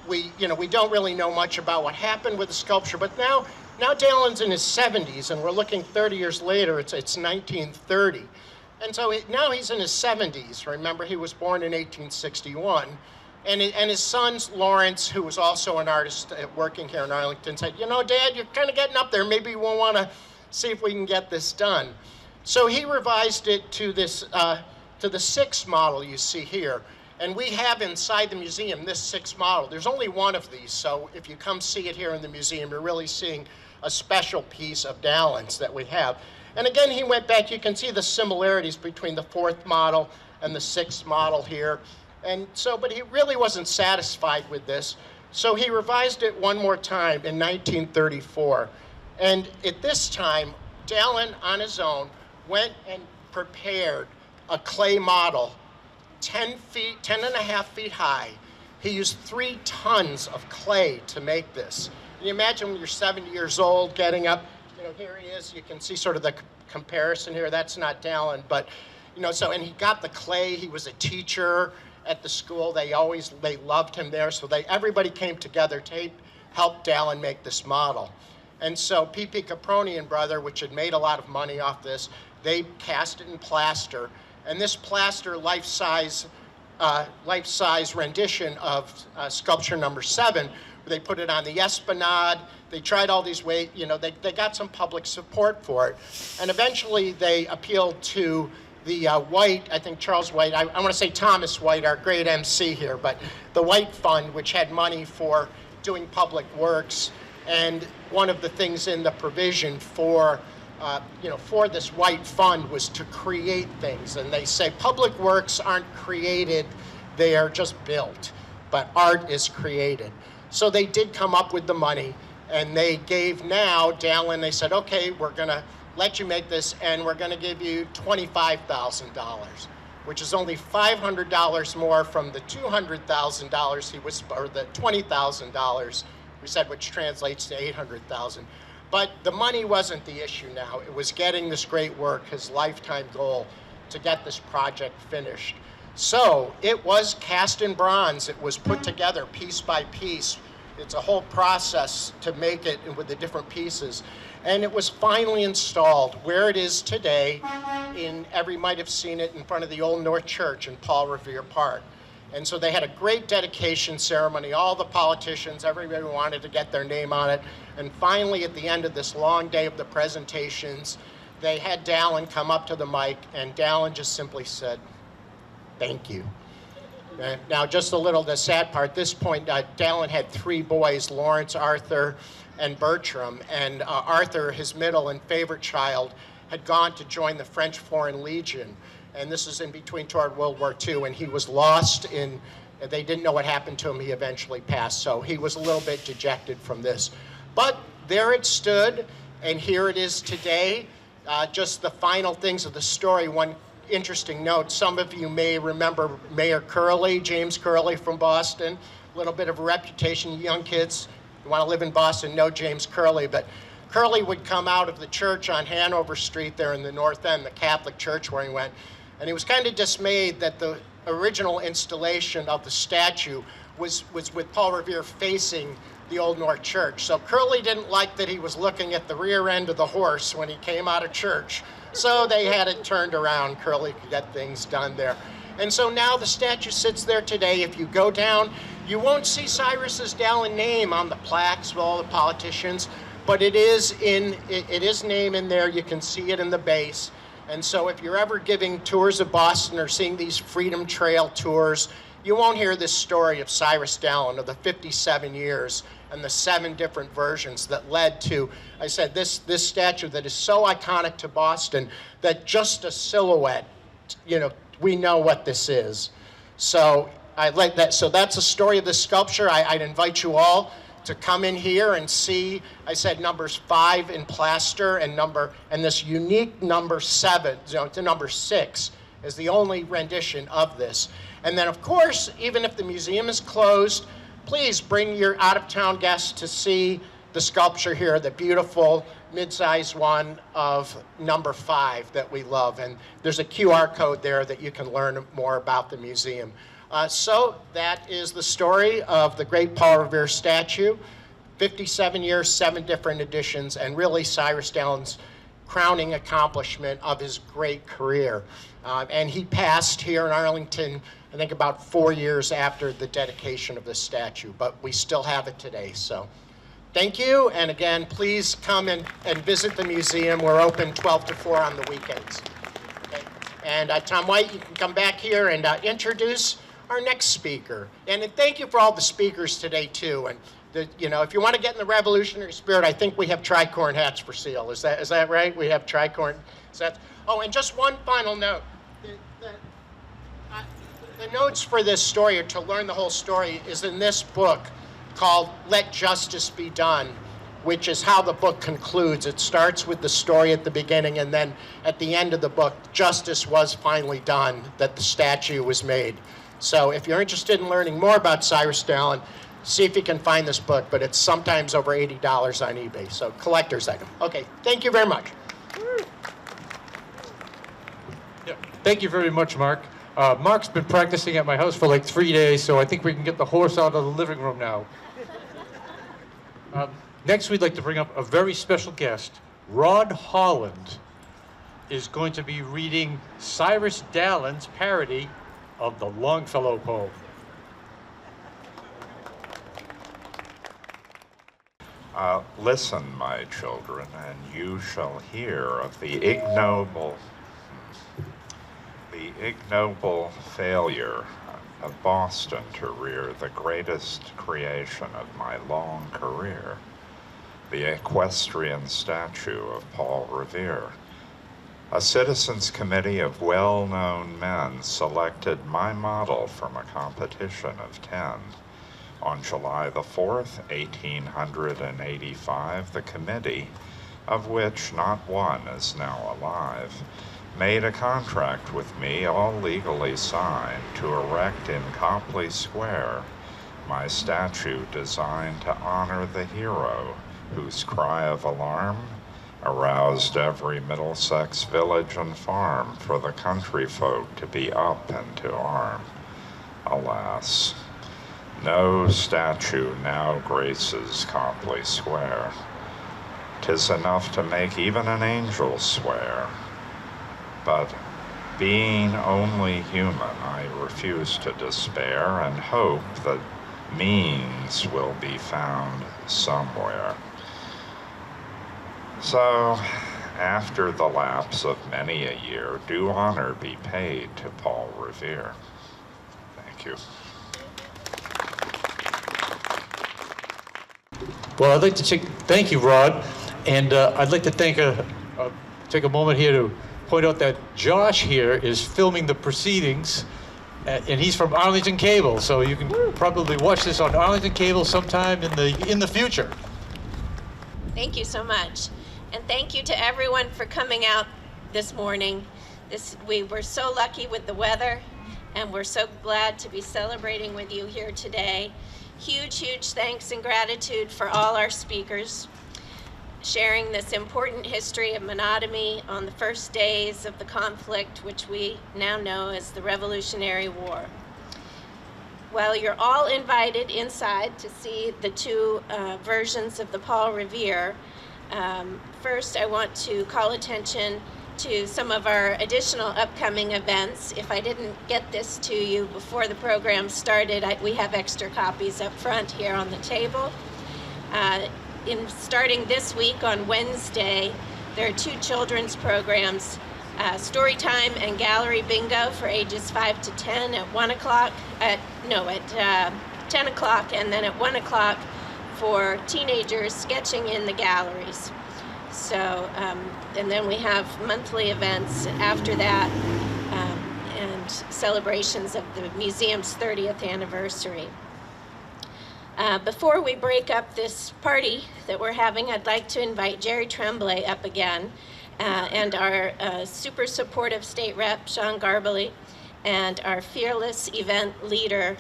we don't really know much about what happened with the sculpture, but now Dallin's in his 70s, and we're looking 30 years later, it's 1930. And so now he's in his 70s. Remember, he was born in 1861. And his son, Lawrence, who was also an artist working here in Arlington, said, you know, Dad, you're kind of getting up there. Maybe we'll want to see if we can get this done. So he revised it to this, to the 6 model you see here. And we have inside the museum this 6 model. There's only one of these, so if you come see it here in the museum, you're really seeing a special piece of Dallin's that we have. And again, he went back. You can see the similarities between the 4th model and the 6th model here. And so, but he really wasn't satisfied with this. So he revised it one more time in 1934. And at this time, Dallin, on his own, went and prepared a clay model 10 and a half feet high. He used 3 tons of clay to make this. Can you imagine when you're 70 years old getting up, you know, here he is, you can see sort of the comparison here. That's not Dallin, but, you know, so, and he got the clay. He was a teacher at the school. They loved him there. So everybody came together to help Dallin make this model. And so P.P. Caproni and Brother, which had made a lot of money off this, they cast it in plaster. And this plaster life-size rendition of sculpture number 7, they put it on the Esplanade. They tried all these ways, you know, they got some public support for it. And eventually they appealed to the White, I think Charles White, I want to say Thomas White, our great MC here, but the White Fund, which had money for doing public works. And one of the things in the provision for, you know, for this White Fund was to create things. And they say public works aren't created, they are just built, but art is created. So they did come up with the money, and they gave now Dallin, they said, okay, we're going to let you make this, and we're going to give you $25,000, which is only $500 more from the $200,000 he was, or the $20,000 we said, which translates to $800,000. But the money wasn't the issue now. It was getting this great work, his lifetime goal, to get this project finished. So it was cast in bronze. It was put together piece by piece. It's a whole process to make it with the different pieces. And it was finally installed where it is today. Every might have seen it in front of the Old North Church in Paul Revere Park. And so they had a great dedication ceremony. All the politicians, everybody wanted to get their name on it. And finally, at the end of this long day of the presentations, they had Dallin come up to the mic, and Dallin just simply said, "Thank you." Now, just the sad part, at this point, Dallin had 3 boys, Lawrence, Arthur, and Bertram. And Arthur, his middle and favorite child, had gone to join the French Foreign Legion. And this is in between toward World War II, and he was lost they didn't know what happened to him. He eventually passed, so he was a little bit dejected from this. But there it stood, and here it is today. Just the final things of the story. One interesting note, some of you may remember Mayor Curley, James Curley from Boston. A little bit of a reputation. Young kids who want to live in Boston know James Curley, but Curley would come out of the church on Hanover Street there in the North End, the Catholic church where he went, and he was kind of dismayed that the original installation of the statue was with Paul Revere facing the Old North Church. So Curley didn't like that he was looking at the rear end of the horse when he came out of church. So they had it turned around. Curley could get things done there. And so now the statue sits there today. If you go down, you won't see Cyrus Dallin name on the plaques with all the politicians, but it is his name in there. You can see it in the base. And so if you're ever giving tours of Boston or seeing these Freedom Trail tours, you won't hear this story of Cyrus Dallin of the 57 years and the 7 different versions that led to, I said, this statue that is so iconic to Boston that just a silhouette, you know, we know what this is. So I like that. So that's the story of this sculpture. I'd invite you all to come in here and see, I said, numbers 5 in plaster and this unique number 7, you know, to number 6 is the only rendition of this. And then, of course, even if the museum is closed, please bring your out-of-town guests to see the sculpture here, the beautiful mid-sized one of number 5 that we love. And there's a QR code there that you can learn more about the museum. So that is the story of the great Paul Revere statue. 57 years, 7 different editions, and really Cyrus Dallin's crowning accomplishment of his great career. And he passed here in Arlington, I think about 4 years after the dedication of this statue, but we still have it today. So thank you, and again, please come and visit the museum. We're open 12 to 4 on the weekends. Okay. And Tom White, you can come back here and introduce our next speaker. And thank you for all the speakers today, too. And if you want to get in the revolutionary spirit, I think we have tricorn hats for sale. Is that right? We have tricorn sets. Oh, and just one final note. The notes for this story, or to learn the whole story, is in this book called Let Justice Be Done, which is how the book concludes. It starts with the story at the beginning, and then at the end of the book, justice was finally done, that the statue was made. So if you're interested in learning more about Cyrus Dallin, see if you can find this book, but it's sometimes over $80 on eBay, so collector's item. Okay, thank you very much. Yeah, thank you very much, Mark. Mark's been practicing at my house for like 3 days, so I think we can get the horse out of the living room now. Next, we'd like to bring up a very special guest. Rod Holland is going to be reading Cyrus Dallin's parody of the Longfellow poem. Listen, my children, and you shall hear of the ignoble failure of Boston to rear the greatest creation of my long career, the equestrian statue of Paul Revere. A citizens' committee of well-known men selected my model from a competition of 10. On July the 4th, 1885, the committee, of which not one is now alive, made a contract with me, all legally signed, to erect in Copley Square my statue designed to honor the hero whose cry of alarm aroused every Middlesex village and farm for the country folk to be up and to arm. Alas, no statue now graces Copley Square. 'Tis enough to make even an angel swear. But being only human, I refuse to despair and hope that means will be found somewhere. So, after the lapse of many a year, due honor be paid to Paul Revere. Thank you. Well, I'd like to thank you, Rod, and I'd like to take a moment here to point out that Josh here is filming the proceedings, and he's from Arlington Cable, so you can probably watch this on Arlington Cable sometime in the future. Thank you so much, and thank you to everyone for coming out this morning. We were so lucky with the weather, and we're so glad to be celebrating with you here today. Huge thanks and gratitude for all our speakers sharing this important history of monogamy on the first days of the conflict, which we now know as the Revolutionary War. Well, you're all invited inside to see the two versions of the Paul Revere. First, I want to call attention to some of our additional upcoming events. If I didn't get this to you before the program started, we have extra copies up front here on the table. Starting this week on Wednesday, there are two children's programs, Story Time and Gallery Bingo for ages 5 to 10 at 1 o'clock, at 10 o'clock, and then at 1 o'clock for teenagers sketching in the galleries. So, and then we have monthly events after that, and celebrations of the museum's 30th anniversary. Before we break up this party that we're having, I'd like to invite Jerry Tremblay up again, and our super supportive state rep, Sean Garbely, and our fearless event leader,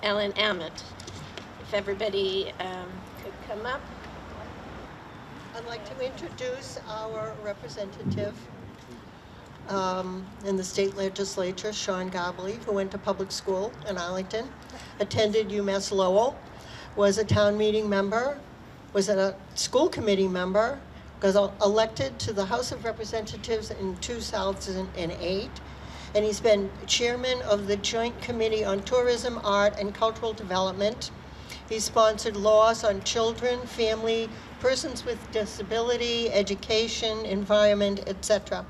Ellen Ammett. If everybody could come up. I'd like to introduce our representative in the state legislature, Sean Garbely, who went to public school in Arlington, attended UMass Lowell, was a town meeting member, was a school committee member, was elected to the House of Representatives in 2008, and he's been chairman of the Joint Committee on Tourism, Art, and Cultural Development. He sponsored laws on children, family, persons with disability, education, environment, etc.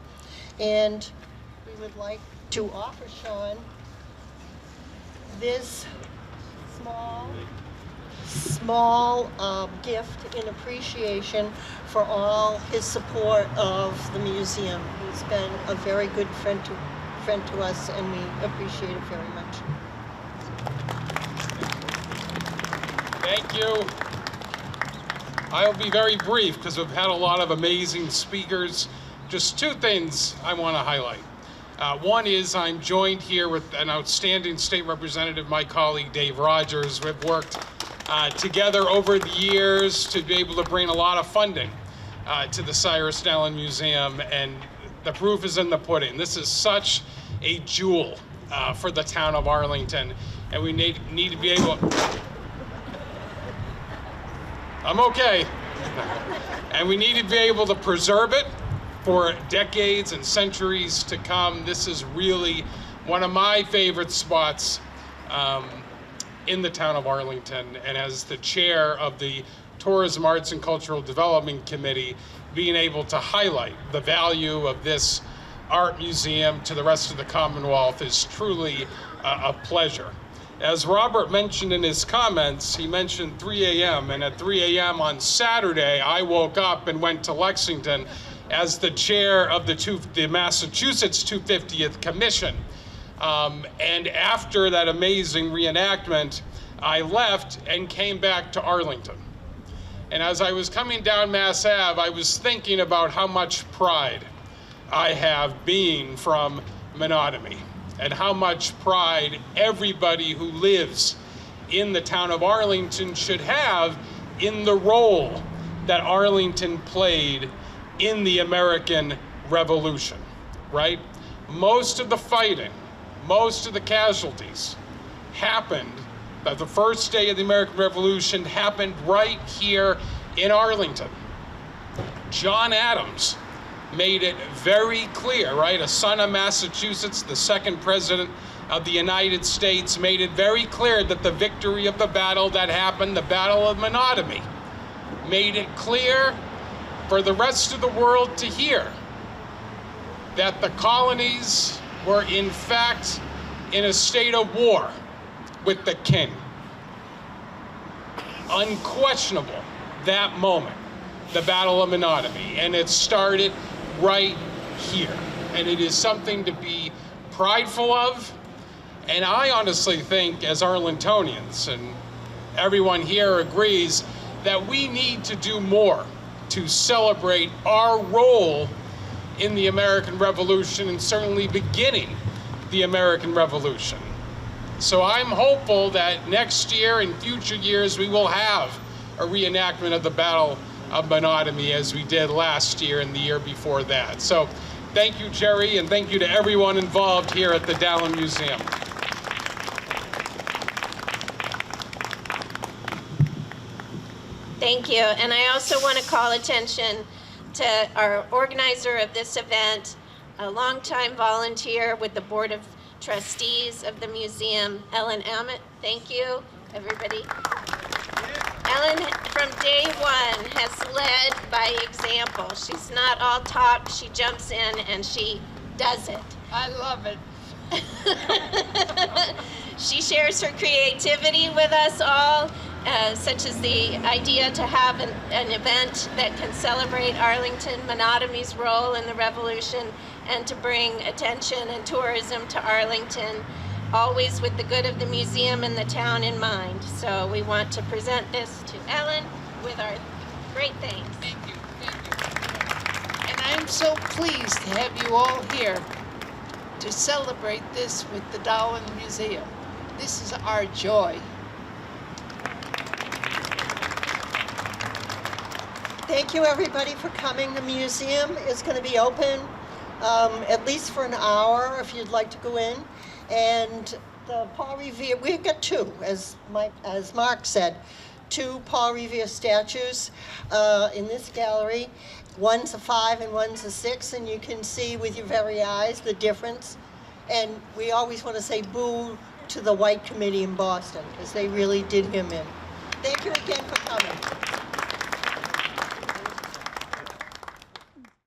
And we would like to offer Sean this small gift in appreciation for all his support of the museum. He's been a very good friend to us, and we appreciate it very much. Thank you. I'll be very brief because we've had a lot of amazing speakers. Just two things I want to highlight. One is I'm joined here with an outstanding state representative, my colleague Dave Rogers. We've worked together over the years to be able to bring a lot of funding to the Cyrus Dallin Museum, and the proof is in the pudding. This is such a jewel for the town of Arlington, and we need to be able... I'm okay. And we need to be able to preserve it for decades and centuries to come. This is really one of my favorite spots in the town of Arlington. And as the chair of the Tourism, Arts, and Cultural Development Committee, being able to highlight the value of this art museum to the rest of the Commonwealth is truly a pleasure. As Robert mentioned in his comments, he mentioned 3 a.m. and at 3 a.m. on Saturday, I woke up and went to Lexington as the chair of the Massachusetts 250th Commission. And after that amazing reenactment, I left and came back to Arlington. And as I was coming down Mass Ave, I was thinking about how much pride I have being from Menotomy, and how much pride everybody who lives in the town of Arlington should have in the role that Arlington played in the American Revolution, right? Most of the fighting, most of the casualties happened, the first day of the American Revolution happened right here in Arlington. John Adams made it very clear, right? A son of Massachusetts, the second president of the United States, made it very clear that the victory of the battle that happened, the Battle of Menotomy, made it clear for the rest of the world to hear that the colonies were in fact in a state of war with the king. Unquestionable, that moment, the Battle of Menotomy, and it started right here, and it is something to be prideful of. And I honestly think, as Arlingtonians, and everyone here agrees, that we need to do more to celebrate our role in the American Revolution, and certainly beginning the American Revolution. So I'm hopeful that next year and future years we will have a reenactment of the Battle of Menotomy as we did last year and the year before that. So thank you, Jerry, and thank you to everyone involved here at the Dallin Museum. Thank you. And I also want to call attention to our organizer of this event, a longtime volunteer with the Board of Trustees of the museum, Ellen Ammett. Thank you, everybody. Ellen, from day one, has led by example. She's not all talk, she jumps in and she does it. I love it. She shares her creativity with us all, such as the idea to have an event that can celebrate Arlington Menotomy's role in the Revolution and to bring attention and tourism to Arlington, always with the good of the museum and the town in mind. So we want to present this to Ellen with our great thanks. Thank you, thank you. And I'm so pleased to have you all here to celebrate this with the Dallin Museum. This is our joy. Thank you, everybody, for coming. The museum is going to be open at least for an hour if you'd like to go in. And the Paul Revere, we've got two, as Mark said, two Paul Revere statues in this gallery. One's a 5 and one's a 6, and you can see with your very eyes the difference. And we always want to say boo to the white committee in Boston, because they really did him in. Thank you again for coming.